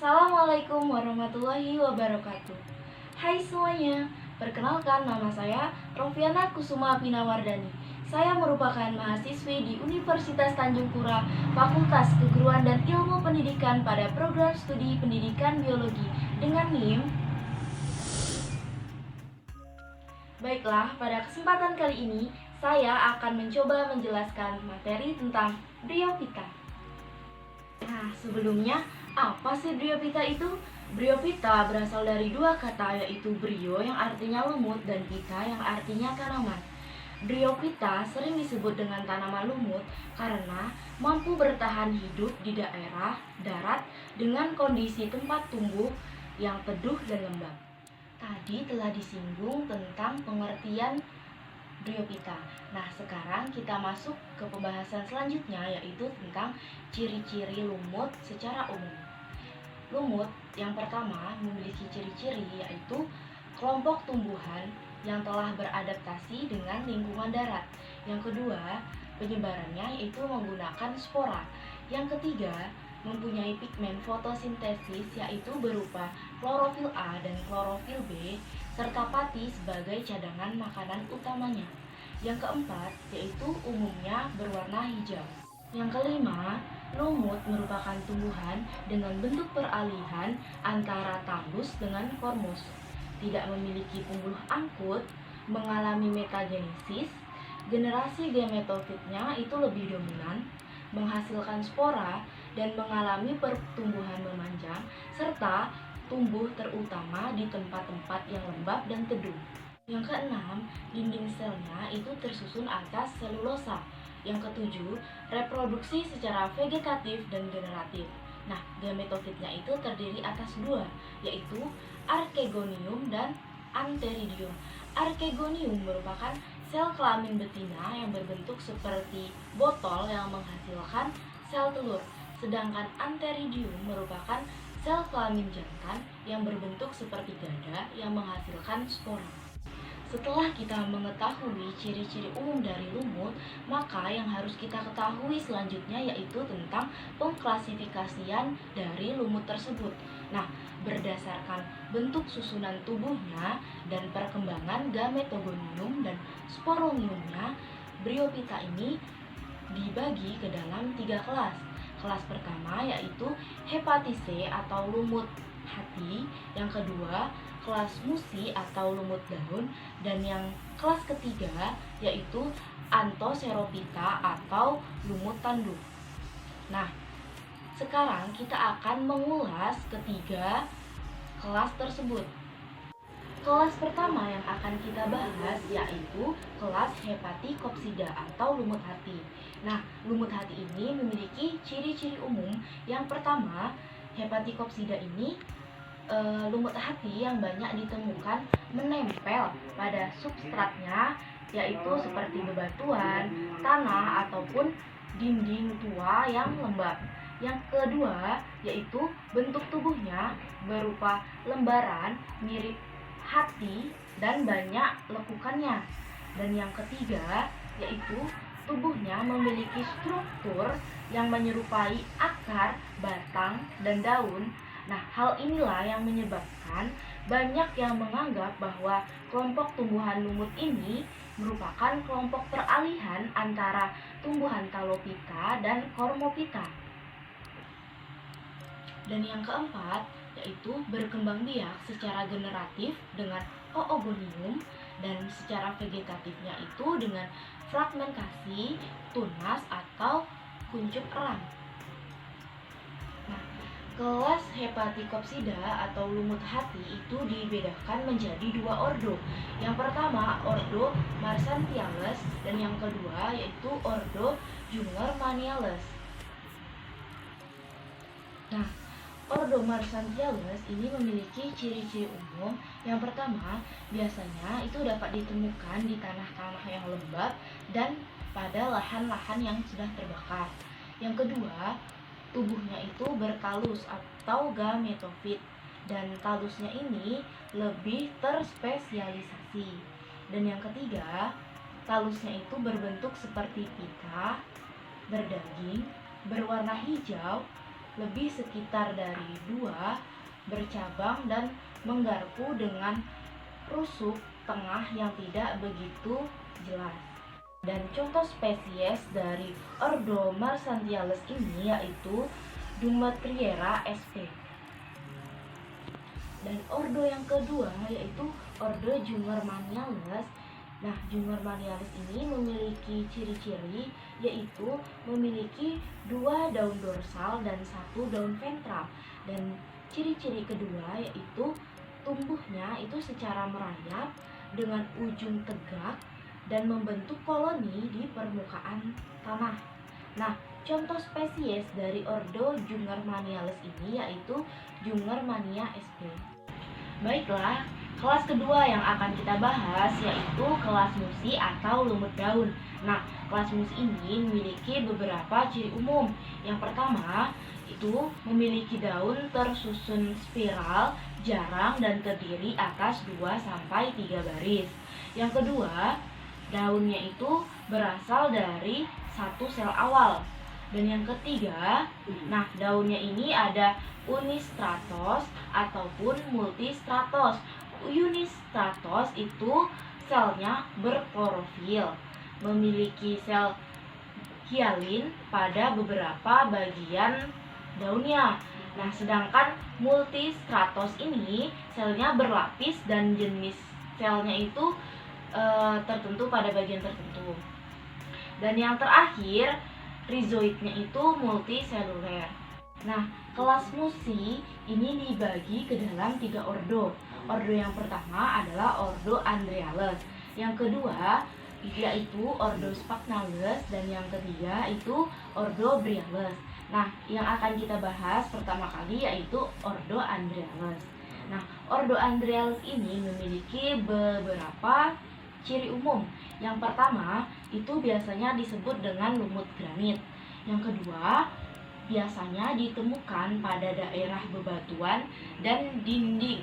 Assalamualaikum warahmatullahi wabarakatuh. Hai semuanya, perkenalkan nama saya Rofiana Kusuma Pinawardani. Saya merupakan mahasiswi di Universitas Tanjung Pura, Fakultas Keguruan dan Ilmu Pendidikan pada program studi Pendidikan Biologi dengan NIM. Baiklah, pada kesempatan kali ini saya akan mencoba menjelaskan materi tentang Bryophyta. Nah, sebelumnya, apa sih Bryophyta itu? Bryophyta berasal dari dua kata, yaitu bryo yang artinya lumut dan phyta yang artinya tanaman. Bryophyta sering disebut dengan tanaman lumut karena mampu bertahan hidup di daerah darat dengan kondisi tempat tumbuh yang teduh dan lembab. Tadi telah disinggung tentang pengertian Bryophyta. Nah, sekarang kita masuk ke pembahasan selanjutnya, yaitu tentang ciri-ciri lumut secara umum. Lumut yang pertama memiliki ciri-ciri yaitu kelompok tumbuhan yang telah beradaptasi dengan lingkungan darat. Yang kedua, penyebarannya yaitu menggunakan spora. Yang ketiga, mempunyai pigmen fotosintesis yaitu berupa klorofil A dan klorofil B serta pati sebagai cadangan makanan utamanya. Yang keempat, yaitu umumnya berwarna hijau. Yang kelima, lumut merupakan tumbuhan dengan bentuk peralihan antara talus dengan kormus. Tidak memiliki pembuluh angkut, mengalami metagenesis, generasi gametofitnya itu lebih dominan, menghasilkan spora dan mengalami pertumbuhan memanjang, serta tumbuh terutama di tempat-tempat yang lembab dan teduh. Yang keenam, dinding selnya itu tersusun atas selulosa. Yang ketujuh, reproduksi secara vegetatif dan generatif. Nah, gametofitnya itu terdiri atas dua, yaitu archegonium dan antheridium. Archegonium merupakan sel kelamin betina yang berbentuk seperti botol yang menghasilkan sel telur. Sedangkan antheridium merupakan sel kelamin jantan yang berbentuk seperti gada yang menghasilkan spora. Setelah kita mengetahui ciri-ciri umum dari lumut, maka yang harus kita ketahui selanjutnya yaitu tentang pengklasifikasian dari lumut tersebut. Nah, berdasarkan bentuk susunan tubuhnya dan perkembangan gametogonium dan sporoniumnya, Bryophyta ini dibagi ke dalam 3 kelas. Kelas pertama yaitu hepatice atau lumut hati, yang kedua kelas musi atau lumut daun, dan yang kelas ketiga yaitu Anthocerophyta atau lumut tanduk. Nah, sekarang kita akan mengulas ketiga kelas tersebut. Kelas pertama yang akan kita bahas yaitu kelas Hepaticopsida atau lumut hati. Nah, lumut hati ini memiliki ciri-ciri umum. Yang pertama, Hepaticopsida ini lumut hati yang banyak ditemukan menempel pada substratnya, yaitu seperti bebatuan, tanah, ataupun dinding tua yang lembab. Yang kedua, yaitu bentuk tubuhnya berupa lembaran mirip hati dan banyak lekukannya. Dan yang ketiga, yaitu tubuhnya memiliki struktur yang menyerupai akar, batang, dan daun. Nah, hal inilah yang menyebabkan banyak yang menganggap bahwa kelompok tumbuhan lumut ini merupakan kelompok peralihan antara tumbuhan Talophyta dan Cormophyta. Dan yang keempat, yaitu berkembang biak secara generatif dengan oogonium dan secara vegetatifnya itu dengan fragmentasi, tunas, atau kuncup eram. Kelas Hepaticopsida atau lumut hati itu dibedakan menjadi 2 ordo. Yang pertama, ordo Marsantiales, dan yang kedua yaitu ordo Jungermanniales. Nah, ordo Marsantiales ini memiliki ciri-ciri umum. Yang pertama, biasanya itu dapat ditemukan di tanah-tanah yang lembab dan pada lahan-lahan yang sudah terbakar. Yang kedua, tubuhnya itu bertalus atau gametofit, dan talusnya ini lebih terspesialisasi. Dan yang ketiga, talusnya itu berbentuk seperti pita, berdaging, berwarna hijau, lebih sekitar dari 2 bercabang dan menggarpu dengan rusuk tengah yang tidak begitu jelas. Dan contoh spesies dari ordo Marsantiales ini yaitu Dumetriera sp. Dan ordo yang kedua yaitu ordo Jungermanniales. Nah, Jungermanniales ini memiliki ciri-ciri yaitu memiliki 2 daun dorsal dan 1 daun ventral. Dan ciri-ciri kedua yaitu tumbuhnya itu secara merayap dengan ujung tegak dan membentuk koloni di permukaan tanah. Nah, contoh spesies dari ordo Jungermanniales ini yaitu Jungermannia sp. Baiklah, kelas kedua yang akan kita bahas yaitu kelas musi atau lumut daun. Nah, kelas musi ini memiliki beberapa ciri umum. Yang pertama, itu memiliki daun tersusun spiral, jarang dan terdiri atas 2-3 baris. Yang kedua, daunnya itu berasal dari satu sel awal. Dan yang ketiga, nah daunnya ini ada unistratos ataupun multistratos. Unistratos itu selnya berklorofil, memiliki sel hialin pada beberapa bagian daunnya. Nah, sedangkan multistratos ini selnya berlapis dan jenis selnya itu tertentu pada bagian tertentu. Dan yang terakhir, rizoidnya itu multiseluler. Nah, kelas musi ini dibagi ke dalam 3 ordo. Ordo yang pertama adalah ordo Andreales. Yang kedua yaitu ordo Sphagnales dan yang ketiga itu ordo Briales. Nah, yang akan kita bahas pertama kali yaitu ordo Andreales. Nah, ordo Andreales ini memiliki beberapa ciri umum. Yang pertama, itu biasanya disebut dengan lumut granit. Yang kedua, biasanya ditemukan pada daerah bebatuan dan dinding.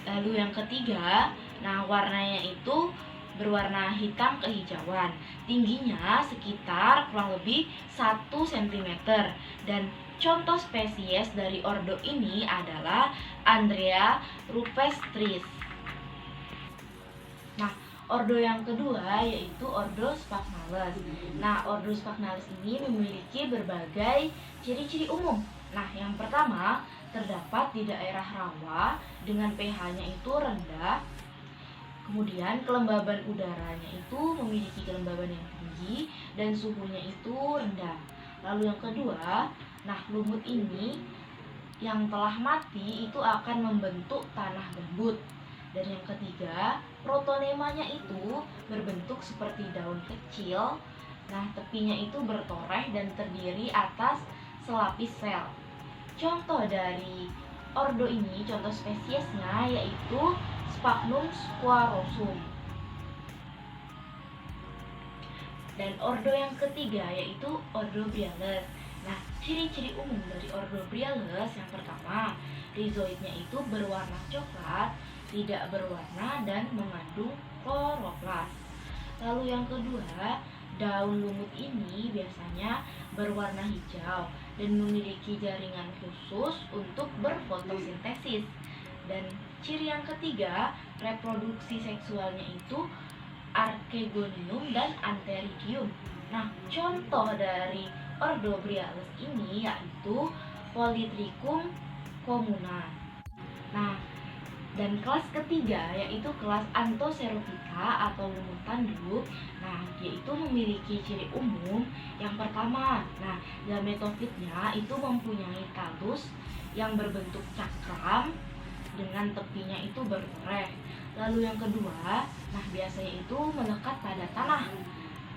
Lalu yang ketiga, nah warnanya itu berwarna hitam kehijauan. Tingginya sekitar kurang lebih 1 cm. Dan contoh spesies dari ordo ini adalah Andrea rupestris. Nah, ordo yang kedua yaitu ordo Sphagnales. Nah, ordo Sphagnales ini memiliki berbagai ciri-ciri umum. Nah, yang pertama terdapat di daerah rawa dengan pH-nya itu rendah. Kemudian kelembaban udaranya itu memiliki kelembaban yang tinggi dan suhunya itu rendah. Lalu yang kedua, nah lumut ini yang telah mati itu akan membentuk tanah gambut. Dan yang ketiga, protonemanya itu berbentuk seperti daun kecil. Nah, tepinya itu bertoreh dan terdiri atas selapis sel. Contoh dari ordo ini, contoh spesiesnya yaitu Sphagnum squarosum. Dan ordo yang ketiga yaitu ordo Briales. Nah, ciri-ciri umum dari ordo Briales yang pertama, rizoidnya itu berwarna coklat, tidak berwarna dan mengandung kloroplas. Lalu yang kedua, daun lumut ini biasanya berwarna hijau dan memiliki jaringan khusus untuk berfotosintesis. Dan ciri yang ketiga, reproduksi seksualnya itu archegonium dan antheridium. Nah, contoh dari ordo Briales ini yaitu Polytrichum comuna. Nah, dan kelas ketiga yaitu kelas Anthocerophyta atau lumut tanduk. Nah, yaitu memiliki ciri umum. Yang pertama, nah gametofitnya itu mempunyai talus yang berbentuk cakram dengan tepinya itu bertoreh. Lalu yang kedua, nah biasanya itu melekat pada tanah.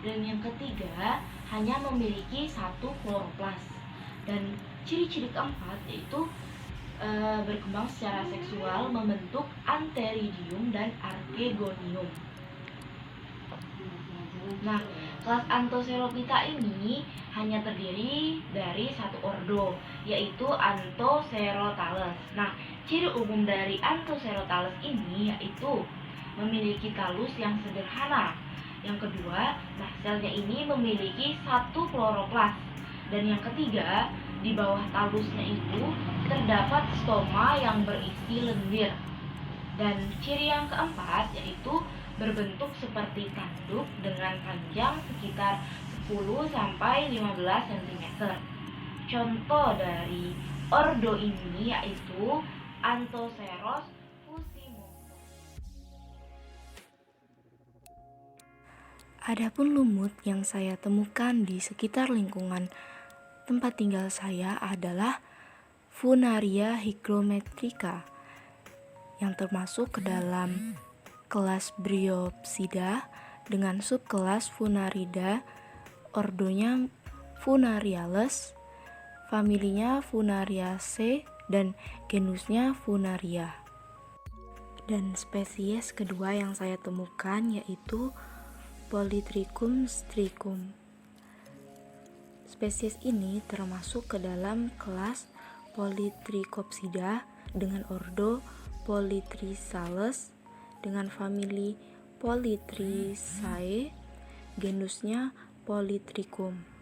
Dan yang ketiga, hanya memiliki 1 kloroplas. Dan ciri-ciri keempat yaitu berkembang secara seksual membentuk antheridium dan archegonium. Nah, kelas Anthocerophyta ini hanya terdiri dari 1 ordo, yaitu Anthocerotales. Nah, ciri umum dari Anthocerotales ini yaitu memiliki talus yang sederhana. Yang kedua, nah selnya ini memiliki 1 kloroplas. Dan yang ketiga, Di bawah talusnya itu terdapat stoma yang berisi lendir. Dan ciri yang keempat yaitu berbentuk seperti tanduk dengan panjang sekitar 10 sampai 15 cm. Contoh dari ordo ini yaitu Anthoceros fusimosa. Adapun lumut yang saya temukan di sekitar lingkungan tempat tinggal saya adalah Funaria hygrometrica yang termasuk ke dalam kelas Bryopsida dengan subkelas Funarida, ordonya Funariales, familinya Funariaceae, dan genusnya Funaria. Dan spesies kedua yang saya temukan yaitu Polytrichum stricum. Spesies ini termasuk ke dalam kelas Polytrichopsida dengan ordo Polytrisales dengan famili Polytrisae, genusnya Polytrichum.